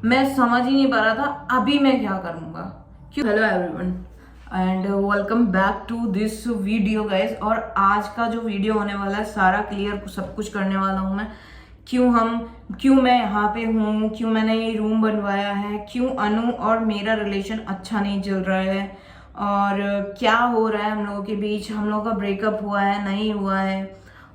मैं समझ ही नहीं पा रहा था अभी मैं क्या करूँगा। क्यों? Hello everyone and welcome back to this video guys. और आज का जो वीडियो होने वाला है सारा क्लियर सब कुछ करने वाला हूँ मैं। क्यों मैं यहाँ पे हूँ, क्यों मैंने ये रूम बनवाया है, क्यों अनु और मेरा रिलेशन अच्छा नहीं चल रहा है, और क्या हो रहा है हम लोगों के बीच, हम लोगों का ब्रेकअप हुआ है नहीं हुआ है,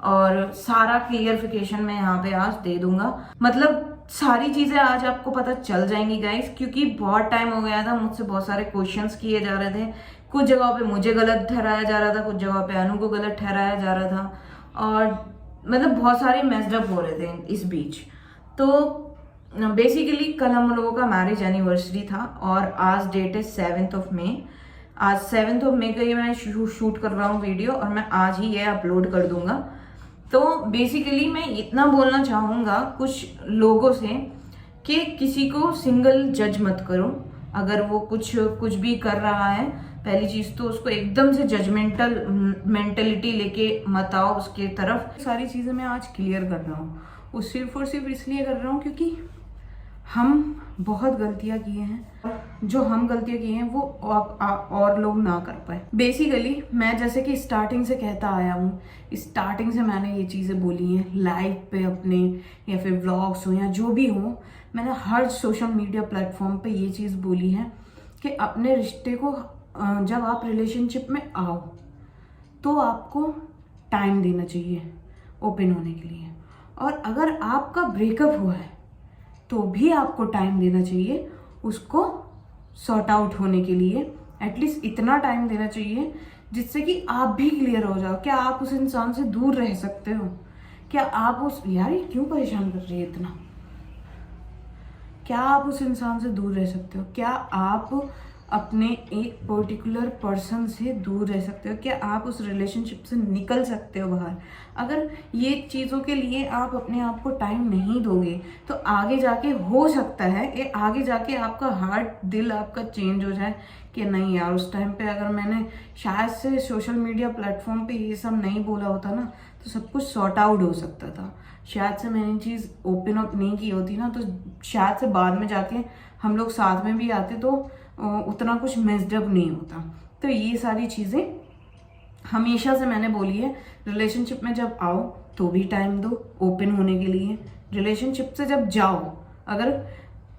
और सारा क्लियरिफिकेशन मैं यहाँ पे आज दे दूंगा। मतलब सारी चीजें आज आपको पता चल जाएंगी गाइस, क्योंकि बहुत टाइम हो गया था, मुझसे बहुत सारे क्वेश्चंस किए जा रहे थे। कुछ जगहों पे मुझे गलत ठहराया जा रहा था, कुछ जगहों पे अनु को गलत ठहराया जा रहा था, और मतलब बहुत सारे मेस्ड अप हो रहे थे इस बीच। तो बेसिकली कल हम लोगों का मैरिज एनिवर्सरी था और आज डेट है 7 मई। आज 7 मई का ये मैं शूट कर रहा हूँ वीडियो, और मैं आज ही ये अपलोड कर दूंगा। तो बेसिकली मैं इतना बोलना चाहूँगा कुछ लोगों से कि किसी को सिंगल जज मत करो। अगर वो कुछ भी कर रहा है, पहली चीज तो उसको एकदम से जजमेंटल मेंटेलिटी लेके मत आओ उसके तरफ। सारी चीजें मैं आज क्लियर कर रहा हूँ, वो सिर्फ और सिर्फ इसलिए कर रहा हूँ क्योंकि हम बहुत गलतियां किए हैं, जो हम गलतियां की हैं वो और लोग ना कर पाए। बेसिकली मैं जैसे कि स्टार्टिंग से कहता आया हूँ, स्टार्टिंग से मैंने ये चीज़ें बोली हैं लाइव पे अपने, या फिर व्लॉग्स हो या जो भी हो, मैंने हर सोशल मीडिया प्लेटफॉर्म पे ये चीज़ बोली है कि अपने रिश्ते को जब आप रिलेशनशिप में आओ तो आपको टाइम देना चाहिए ओपन होने के लिए, और अगर आपका ब्रेकअप हुआ है तो भी आपको टाइम देना चाहिए उसको सॉर्ट आउट होने के लिए। एटलीस्ट इतना टाइम देना चाहिए जिससे कि आप भी क्लियर हो जाओ। क्या आप उस इंसान से दूर रह सकते हो? क्या आप उस यार ये क्यों परेशान कर रही है इतना? क्या आप उस इंसान से दूर रह सकते हो? क्या आप अपने एक पर्टिकुलर पर्सन से दूर रह सकते हो? क्या आप उस रिलेशनशिप से निकल सकते हो बाहर? अगर ये चीज़ों के लिए आप अपने आप को टाइम नहीं दोगे तो आगे जाके हो सकता है ये आगे जाके आपका हार्ट दिल आपका चेंज हो जाए कि नहीं यार, उस टाइम पे अगर मैंने शायद से सोशल मीडिया प्लेटफॉर्म पे ये सब नहीं बोला होता ना तो सब कुछ सॉर्ट आउट हो सकता था। शायद से मैंने चीज़ ओपन अप नहीं की होती ना तो शायद से बाद में जाके हम लोग साथ में भी आते तो उतना कुछ मेस्ड अप नहीं होता। तो ये सारी चीज़ें हमेशा से मैंने बोली है, रिलेशनशिप में जब आओ तो भी टाइम दो ओपन होने के लिए। रिलेशनशिप से जब जाओ, अगर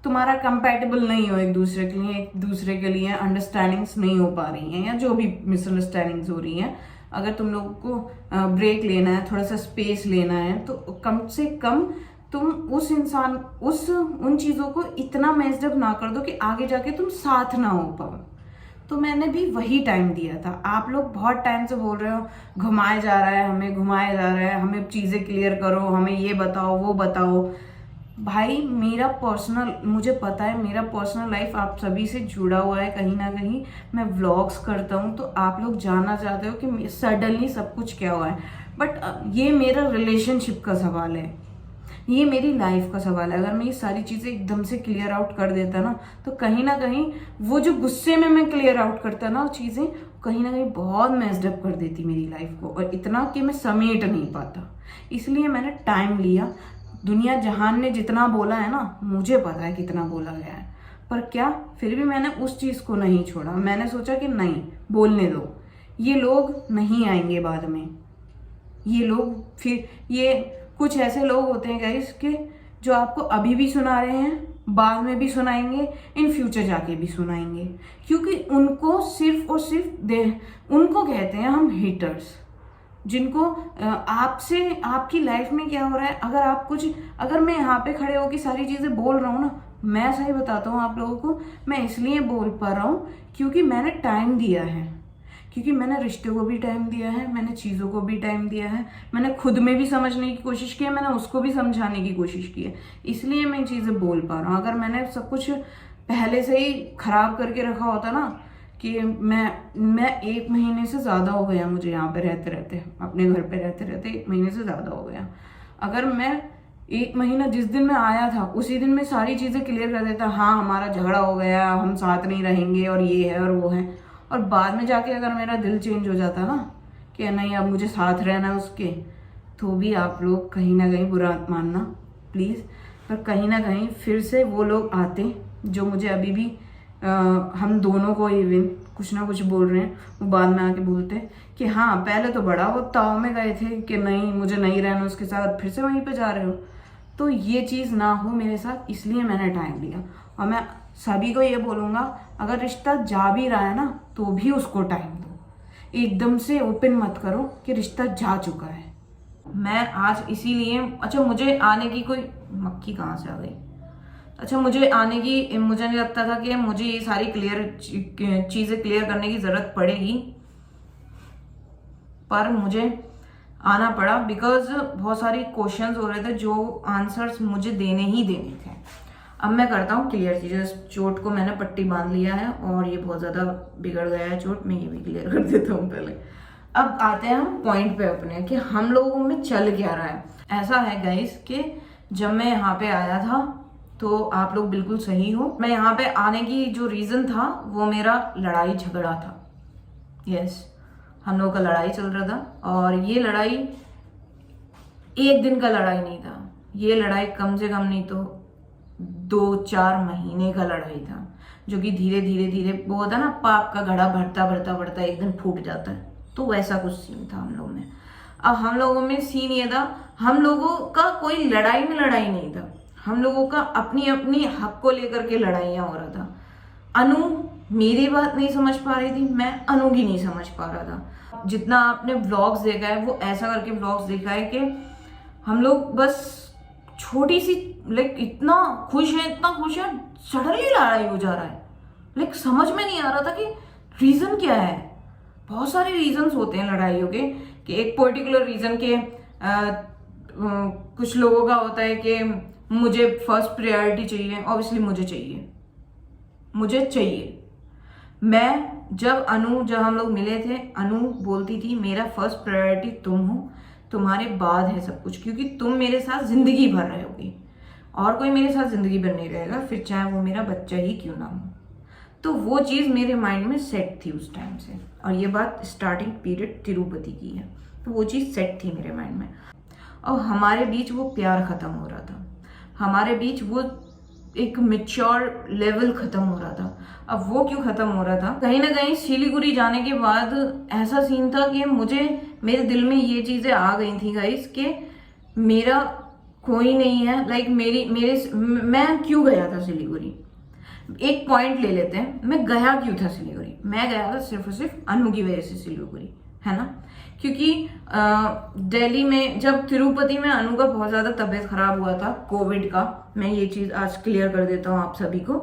तुम्हारा कंपैटिबल नहीं हो एक दूसरे के लिए अंडरस्टैंडिंग्स नहीं हो पा रही हैं, या जो भी मिसअंडरस्टैंडिंग्स हो रही हैं, अगर तुम लोगों को ब्रेक लेना है, थोड़ा सा स्पेस लेना है, तो कम से कम तुम उस इंसान उन चीज़ों को इतना मेस्ड अप ना कर दो कि आगे जाके तुम साथ ना हो पाओ। तो मैंने भी वही टाइम दिया था। आप लोग बहुत टाइम से बोल रहे हो घुमाया जा रहा है, हमें घुमाया जा रहा है, हमें चीज़ें क्लियर करो, हमें ये बताओ वो बताओ। भाई मुझे पता है मेरा पर्सनल लाइफ आप सभी से जुड़ा हुआ है कहीं ना कहीं। मैं व्लॉग्स करता हूँ तो आप लोग जानना चाहते हो कि सडनली सब कुछ क्या हुआ है, बट ये मेरा रिलेशनशिप का सवाल है, ये मेरी लाइफ का सवाल है। अगर मैं ये सारी चीजें एकदम से क्लियर आउट कर देता ना तो कहीं ना कहीं वो जो गुस्से में मैं क्लियर आउट करता ना वो चीजें कहीं ना कहीं बहुत मेस्ड अप कर देती मेरी लाइफ को, और इतना कि मैं समेट नहीं पाता। इसलिए मैंने टाइम लिया। दुनिया जहान ने जितना बोला है ना, मुझे पता है कितना बोला गया है, पर क्या फिर भी मैंने उस चीज को नहीं छोड़ा। मैंने सोचा कि नहीं, बोलने दो, ये लोग नहीं आएंगे बाद में। ये लोग फिर ये कुछ ऐसे लोग होते हैं गाइस के जो आपको अभी भी सुना रहे हैं, बाद में भी सुनाएंगे, इन फ्यूचर जाके भी सुनाएंगे, क्योंकि उनको सिर्फ और सिर्फ उनको कहते हैं हम हेटर्स, जिनको आपसे आपकी लाइफ में क्या हो रहा है अगर मैं यहाँ पे खड़े होकर सारी चीजें बोल रहा हूँ ना, मैं सही बताता हूँ आप लोगों को, मैं इसलिए बोल पा रहा हूँ क्योंकि मैंने टाइम दिया है, क्योंकि मैंने रिश्ते को भी टाइम दिया है, मैंने चीज़ों को भी टाइम दिया है, मैंने खुद में भी समझने की कोशिश की है, मैंने उसको भी समझाने की कोशिश की है, इसलिए मैं चीज़ें बोल पा रहा हूँ। अगर मैंने सब कुछ पहले से ही खराब करके रखा होता ना कि मैं 1 महीने से ज़्यादा हो गया मुझे यहाँ पे रहते रहते, अपने घर पे रहते रहते 1 महीने से ज़्यादा हो गया। अगर मैं 1 महीना जिस दिन मैं आया था उसी दिन में सारी चीज़ें क्लियर कर देता, हाँ हमारा झगड़ा हो गया, हम साथ नहीं रहेंगे और ये है और वो है, और बाद में जाके अगर मेरा दिल चेंज हो जाता ना कि नहीं अब मुझे साथ रहना है उसके, तो भी आप लोग कहीं ना कहीं बुरा मत मानना प्लीज़। पर कहीं ना कहीं फिर से वो लोग आते जो मुझे अभी भी हम दोनों को इवन कुछ ना कुछ बोल रहे हैं, वो बाद में आके बोलते कि हाँ पहले तो बड़ा वो ताव में गए थे कि नहीं मुझे नहीं रहना उसके साथ, फिर से वहीं पे जा रहे हो। तो ये चीज़ ना हो मेरे साथ, इसलिए मैंने टाइम लिया। और मैं सभी को ये बोलूँगा, अगर रिश्ता जा भी रहा है ना तो भी उसको टाइम दो, एकदम से ओपन मत करो कि रिश्ता जा चुका है। मैं आज इसीलिए, अच्छा मुझे आने की कोई मक्खी कहाँ से आ गई, अच्छा मुझे आने की, मुझे नहीं लगता था कि मुझे ये सारी चीज़ें क्लियर करने की ज़रूरत पड़ेगी, पर मुझे आना पड़ा बिकॉज बहुत सारी क्वेश्चंस हो रहे थे जो आंसर्स मुझे देने ही देने थे। अब मैं करता हूँ क्लियर चीज़ें। चोट को मैंने पट्टी बांध लिया है और ये बहुत ज़्यादा बिगड़ गया है चोट, मैं ये भी क्लियर कर देता हूँ पहले। अब आते हैं हम पॉइंट पे अपने कि हम लोगों में चल क्या रहा है। ऐसा है गाइस कि जब मैं यहाँ पे आया था तो आप लोग बिल्कुल सही हो, मैं यहाँ पे आने की जो रीज़न था वो मेरा लड़ाई झगड़ा था। यस, हम लोगों का लड़ाई चल रहा था और ये लड़ाई एक दिन का लड़ाई नहीं था, ये लड़ाई कम से कम नहीं तो 2-4 महीने का लड़ाई था, जो कि धीरे धीरे धीरे वो होता है ना, पाप का घड़ा भरता भरता भरता एक दिन फूट जाता है, तो वैसा कुछ सीन था हम लोगों में। अब हम लोगों में सीन ये था, हम लोगों का कोई लड़ाई में लड़ाई नहीं था, हम लोगों का अपनी अपनी हक को लेकर के लड़ाइयाँ हो रहा था। अनु मेरी बात नहीं समझ पा रही थी, मैं अनु की नहीं समझ पा रहा था। जितना आपने व्लॉग्स देखा है वो ऐसा करके व्लॉग्स देखा है कि हम लोग बस छोटी सी लाइक इतना खुश है सडनली लड़ाई हो जा रहा है। लाइक समझ में नहीं आ रहा था कि रीजन क्या है। बहुत सारे रीजंस होते हैं लड़ाइयों के, कि एक पर्टिकुलर रीजन के कुछ लोगों का होता है कि मुझे फर्स्ट प्रायोरिटी चाहिए, ऑब्वियसली मुझे चाहिए। मैं जब हम लोग मिले थे, अनु बोलती थी मेरा फर्स्ट प्रायोरिटी तुम हो, तुम्हारे बाद है सब कुछ, क्योंकि तुम मेरे साथ जिंदगी भर रहोगी और कोई मेरे साथ जिंदगी भर नहीं रहेगा, फिर चाहे वो मेरा बच्चा ही क्यों ना हो। तो वो चीज़ मेरे माइंड में सेट थी उस टाइम से, और ये बात स्टार्टिंग पीरियड तिरुपति की है, तो वो चीज़ सेट थी मेरे माइंड में। और हमारे बीच वो प्यार ख़त्म हो रहा था, हमारे बीच वो एक मेच्योर लेवल खत्म हो रहा था। अब वो क्यों खत्म हो रहा था, कहीं ना कहीं सिलीगुड़ी जाने के बाद ऐसा सीन था कि मेरे दिल में ये चीजें आ गई थी गाइस कि मेरा कोई नहीं है। लाइक मैं क्यों गया था सिलीगुड़ी, एक पॉइंट ले लेते हैं। मैं गया क्यों था सिलीगुड़ी, मैं गया था सिर्फ और सिर्फ अनु की वजह से सिलीगुड़ी, है ना। क्योंकि दिल्ली में जब तिरुपति में अनु का बहुत ज़्यादा तबीयत खराब हुआ था कोविड का, मैं ये चीज़ आज क्लियर कर देता हूँ आप सभी को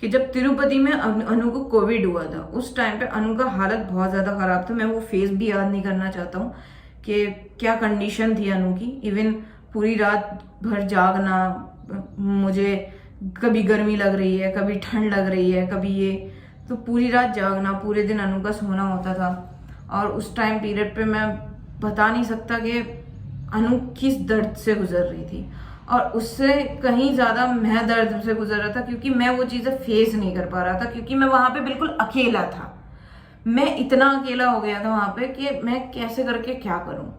कि जब तिरुपति में अनु को कोविड हुआ था उस टाइम पे अनु का हालत बहुत ज़्यादा ख़राब था। मैं वो फेस भी याद नहीं करना चाहता हूँ कि क्या कंडीशन थी अनु की। इवन पूरी रात भर जागना, मुझे कभी गर्मी लग रही है, कभी ठंड लग रही है, कभी ये, तो पूरी रात जागना, पूरे दिन अनु का सोना होता था। और उस टाइम पीरियड पे मैं बता नहीं सकता कि अनु किस दर्द से गुजर रही थी, और उससे कहीं ज़्यादा मैं दर्द से गुजर रहा था, क्योंकि मैं वो चीज़ें फेस नहीं कर पा रहा था, क्योंकि मैं वहाँ पे बिल्कुल अकेला था। मैं इतना अकेला हो गया था वहाँ पे कि मैं कैसे करके क्या करूँ।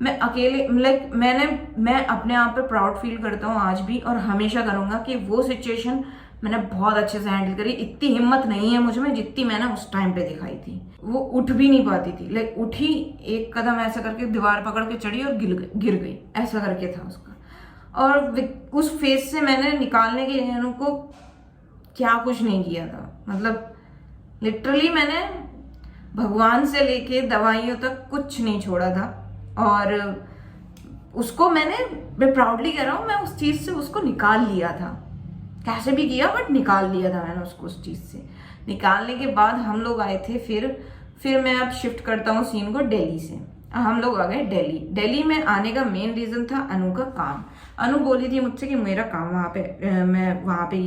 मैं अकेले मैं अपने आप पे प्राउड फील करता हूँ आज भी, और हमेशा करूँगा कि वो सिचुएशन मैंने बहुत अच्छे से हैंडल करी। इतनी हिम्मत नहीं है मुझ में जितनी मैंने उस टाइम पे दिखाई थी। वो उठ भी नहीं पाती थी, लाइक उठी, एक कदम ऐसा करके दीवार पकड़ के चढ़ी और गिर गई, ऐसा करके था उसका। और उस फेस से मैंने निकालने के लिए उनको क्या कुछ नहीं किया था, मतलब लिटरली मैंने भगवान से लेके दवाइयों तक कुछ नहीं छोड़ा था। और उसको मैं प्राउडली कह रहा हूँ, मैं उस चीज़ से उसको निकाल लिया था, कैसे भी किया बट निकाल लिया था मैंने उसको उस चीज़ से। निकालने के बाद हम लोग आए थे, फिर मैं अब शिफ्ट करता हूँ सीन को दिल्ली से। हम लोग आ गए दिल्ली में आने का मेन रीज़न था अनु का काम। अनु बोली थी मुझसे कि मेरा काम वहाँ पे, मैं वहाँ पे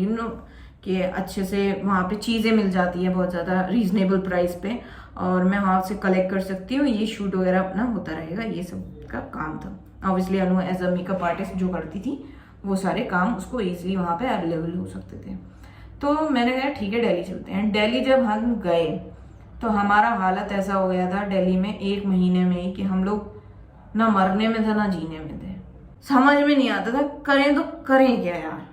कि अच्छे से वहाँ पे चीज़ें मिल जाती है बहुत ज़्यादा रीजनेबल प्राइस पे, और मैं वहाँ से कलेक्ट कर सकती हूँ, ये शूट वगैरह अपना होता रहेगा, ये सब का काम था। Obviously Anu as a makeup artist जो करती थी वो सारे काम उसको ईजिली वहाँ पे अवेलेबल हो सकते थे। तो मैंने कहा ठीक है दिल्ली चलते हैं। दिल्ली जब हम गए तो हमारा हालत ऐसा हो गया था दिल्ली में 1 महीने में ही कि हम लोग ना मरने में थे ना जीने में थे। समझ में नहीं आता था करें तो करें क्या यार।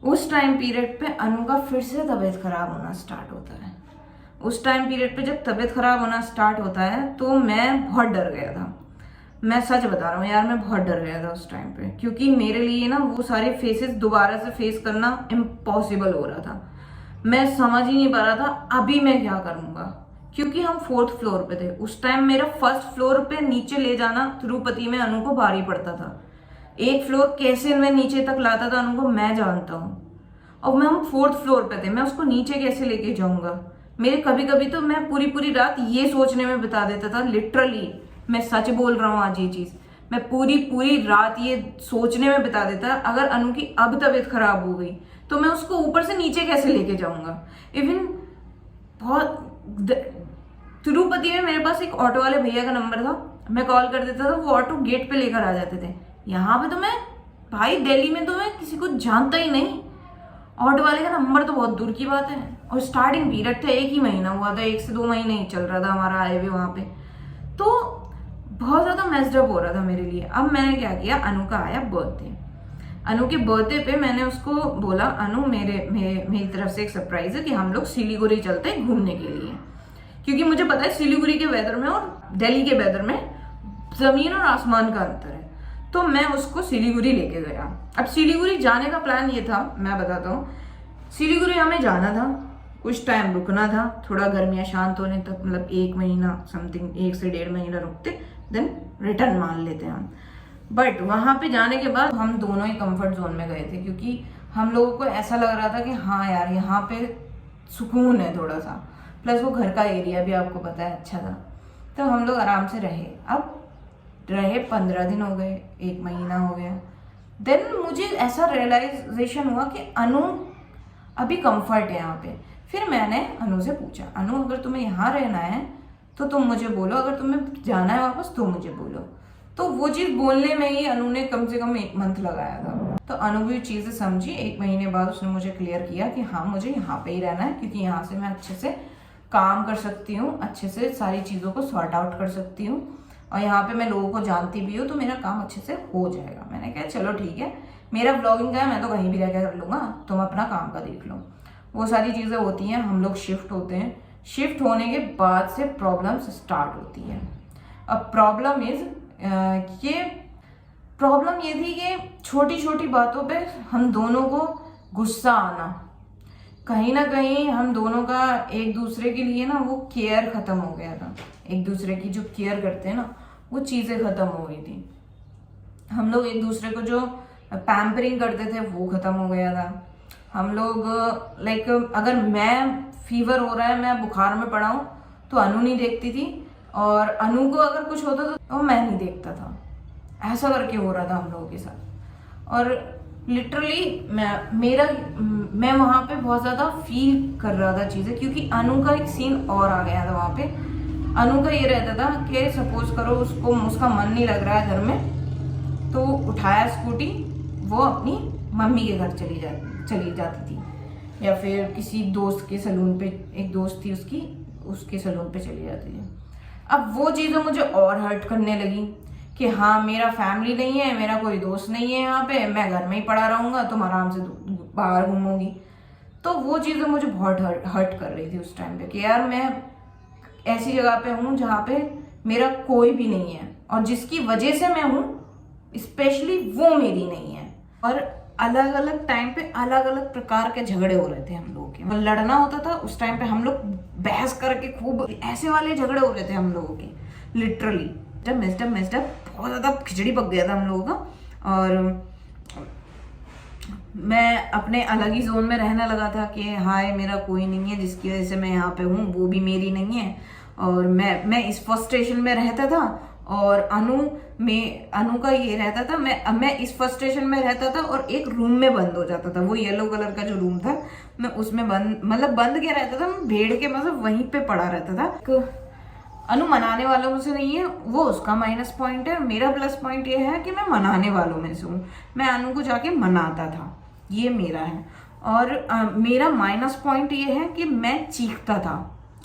उस टाइम पीरियड पे अनु का फिर से तबीयत खराब होना स्टार्ट होता है। उस टाइम पीरियड पे जब तबीयत खराब होना स्टार्ट होता है तो मैं बहुत डर गया था। मैं सच बता रहा हूँ यार, मैं बहुत डर गया था उस टाइम पे, क्योंकि मेरे लिए ना वो सारे फेसेस दोबारा से फेस करना इम्पॉसिबल हो रहा था। मैं समझ ही नहीं पा रहा था अभी मैं क्या करूँगा, क्योंकि हम 4th फ्लोर पे थे। उस टाइम मेरा 1st फ्लोर पे नीचे ले जाना तिरुपति में अनु को भारी पड़ता था। एक फ्लोर कैसे मैं नीचे तक लाता था अनु को मैं जानता हूँ, और मैं हम 4th फ्लोर पे थे, मैं उसको नीचे कैसे लेके जाऊंगा। मेरे कभी कभी तो मैं पूरी पूरी रात ये सोचने में बिता देता था, लिटरली मैं सच बोल रहा हूँ आज ये चीज, मैं पूरी पूरी रात ये सोचने में बिता देता अगर अनु की अब तबीयत खराब हो गई तो मैं उसको ऊपर से नीचे कैसे लेके जाऊंगा। इवन बहुत तिरुपति में मेरे पास एक ऑटो वाले भैया का नंबर था, मैं कॉल कर देता था, वो ऑटो गेट पे लेकर आ जाते थे। यहाँ पे तो मैं भाई दिल्ली में तो मैं किसी को जानता ही नहीं, ऑटो वाले का नंबर तो बहुत दूर की बात है। और स्टार्टिंग पीरियड था, 1 ही महीना हुआ था, 1 से 2 महीने ही चल रहा था हमारा आए हुए वहां पे, तो बहुत ज्यादा मेस्ड अप हो रहा था मेरे लिए। अब मैंने क्या किया, अनु का आया बर्थडे, अनु के बर्थडे पे मैंने उसको बोला अनु मेरी तरफ से एक सरप्राइज है कि हम लोग सिलीगुड़ी चलते हैं घूमने के लिए, क्योंकि मुझे पता है सिलीगुड़ी के वेदर में और दिल्ली के वेदर में जमीन और आसमान का अंतर है। तो मैं उसको सिलीगुड़ी लेके गया। अब सिलीगुड़ी जाने का प्लान ये था, मैं बताता हूँ, सिलीगुड़ी हमें जाना था, कुछ टाइम रुकना था, थोड़ा गर्मियाँ शांत होने तक, मतलब 1 महीना समथिंग, 1 से 1.5 महीना रुकते, देन रिटर्न मान लेते हम। बट वहां पे जाने के बाद हम दोनों ही कंफर्ट जोन में गए थे, क्योंकि हम लोगों को ऐसा लग रहा था कि हाँ यार यहाँ पे सुकून है थोड़ा सा, प्लस वो घर का एरिया भी आपको पता है अच्छा था, तो हम लोग आराम से रहे। अब रहे 15 दिन हो गए, 1 महीना हो गया, देन मुझे ऐसा रियलाइजेशन हुआ कि अनु अभी कंफर्ट है यहाँ पे। फिर मैंने अनु से पूछा, अनु अगर तुम्हें यहाँ रहना है तो तुम मुझे बोलो, अगर तुम्हें जाना है वापस तो मुझे बोलो। तो वो चीज बोलने में ही अनु ने कम से कम 1 मंथ लगाया था। तो अनु भी चीजें समझी, 1 महीने बाद उसने मुझे क्लियर किया कि हाँ मुझे यहाँ पे ही रहना है, क्योंकि यहाँ से मैं अच्छे से काम कर सकती हूँ, अच्छे से सारी चीजों को सॉर्ट आउट कर सकती हूँ, और यहाँ पे मैं लोगों को जानती भी हूँ, तो मेरा काम अच्छे से हो जाएगा। मैंने कहा चलो ठीक है, मेरा ब्लॉगिंग का है, मैं तो कहीं भी रह कर लूंगा, तुम अपना काम का देख लो। वो सारी चीजें होती हैं, हम लोग शिफ्ट होते हैं, शिफ्ट होने के बाद से प्रॉब्लम्स स्टार्ट होती है। अब प्रॉब्लम ये थी कि छोटी छोटी बातों पे हम दोनों को गुस्सा आना, कहीं ना कहीं हम दोनों का एक दूसरे के लिए ना वो केयर खत्म हो गया था, एक दूसरे की जो केयर करते हैं ना वो चीजें खत्म हो गई थी। हम लोग एक दूसरे को जो पैम्परिंग करते थे वो खत्म हो गया था। हम लोग लाइक अगर मैं फीवर हो रहा है, मैं बुखार में पड़ा हूँ, तो अनु नहीं देखती थी, और अनु को अगर कुछ होता था तो मैं नहीं देखता था। ऐसा करके हो रहा था हम लोगों के साथ, और लिटरली मैं वहां पे बहुत ज्यादा फील कर रहा था चीजें, क्योंकि अनु का एक सीन और आ गया था वहां पे। अनु का ये रहता था कि सपोज करो उसका मन नहीं लग रहा है घर में, तो उठाया स्कूटी, वो अपनी मम्मी के घर चली जाती थी, या फिर किसी दोस्त के सलून पे, एक दोस्त थी उसके सलून पे चली जाती थी। अब वो चीजें मुझे और हर्ट करने लगी कि हाँ मेरा फैमिली नहीं है, मेरा कोई दोस्त नहीं है यहाँ पे, मैं घर में ही पड़ा रहूंगा, तुम आराम से बाहर घूमोगी। तो वो चीजें मुझे बहुत हर्ट कर रही थी उस टाइम पे, कि यार मैं ऐसी जगह पे हूँ जहाँ पे मेरा कोई भी नहीं है, और जिसकी वजह से मैं हूँ स्पेशली वो मेरी नहीं है। और अलग अलग टाइम पे अलग अलग प्रकार के झगड़े हो रहे थे हम लोगों के, लड़ना होता था उस टाइम पे, हम लोग बहस करके खूब ऐसे वाले झगड़े हो रहे थे हम लोगों के, लिटरली जब मेस्टअप बहुत ज्यादा खिचड़ी पक गया था हम लोगों का। और मैं अपने अलग ही जोन में रहने लगा था कि हाय मेरा कोई नहीं है, जिसकी वजह से मैं यहाँ पे हूँ वो भी मेरी नहीं है, और मैं इस फ्रस्ट्रेशन में रहता था। और अनु का ये रहता था, मैं इस फ्रस्ट्रेशन में रहता था और एक रूम में बंद हो जाता था, वो येलो कलर का जो रूम था, मैं उसमें बंद क्या रहता था, मैं भेड़ के मतलब वहीं पे पड़ा रहता था। अनु मनाने वालों में से नहीं है, वो उसका माइनस पॉइंट है, मेरा प्लस पॉइंट ये है कि मैं मनाने वालों में से हूँ, मैं अनु को जाके मनाता था, ये मेरा है। और मेरा माइनस पॉइंट ये है कि मैं चीखता था,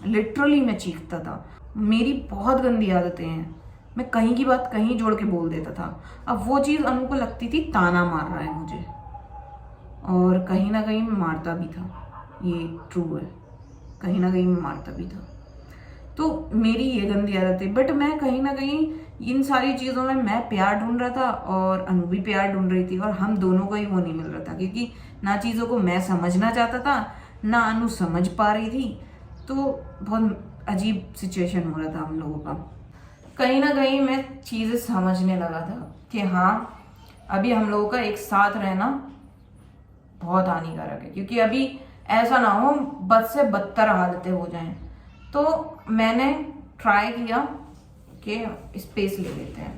लिटरली मैं चीखता था। मेरी बहुत गंदी आदतें हैं, मैं कहीं की बात कहीं जोड़ के बोल देता था। अब वो चीज़ अनु को लगती थी ताना मार रहा है मुझे, और कहीं ना कहीं मैं मारता भी था, ये ट्रू है, कहीं ना कहीं मैं मारता भी था। तो मेरी ये गंदी आदत है। बट मैं कहीं ना कहीं इन सारी चीज़ों में मैं प्यार ढूंढ रहा था और अनु भी प्यार ढूंढ रही थी, और हम दोनों को ही वो नहीं मिल रहा था, क्योंकि ना चीज़ों को मैं समझना चाहता था, ना अनु समझ पा रही थी। तो बहुत अजीब सिचुएशन हो रहा था हम लोगों का। कहीं ना कहीं मैं चीज़ें समझने लगा था कि हाँ, अभी हम लोगों का एक साथ रहना बहुत हानिकारक है, क्योंकि अभी ऐसा ना हो बद से बदतर हालतें हो जाएं। तो मैंने ट्राई किया कि स्पेस ले लेते हैं।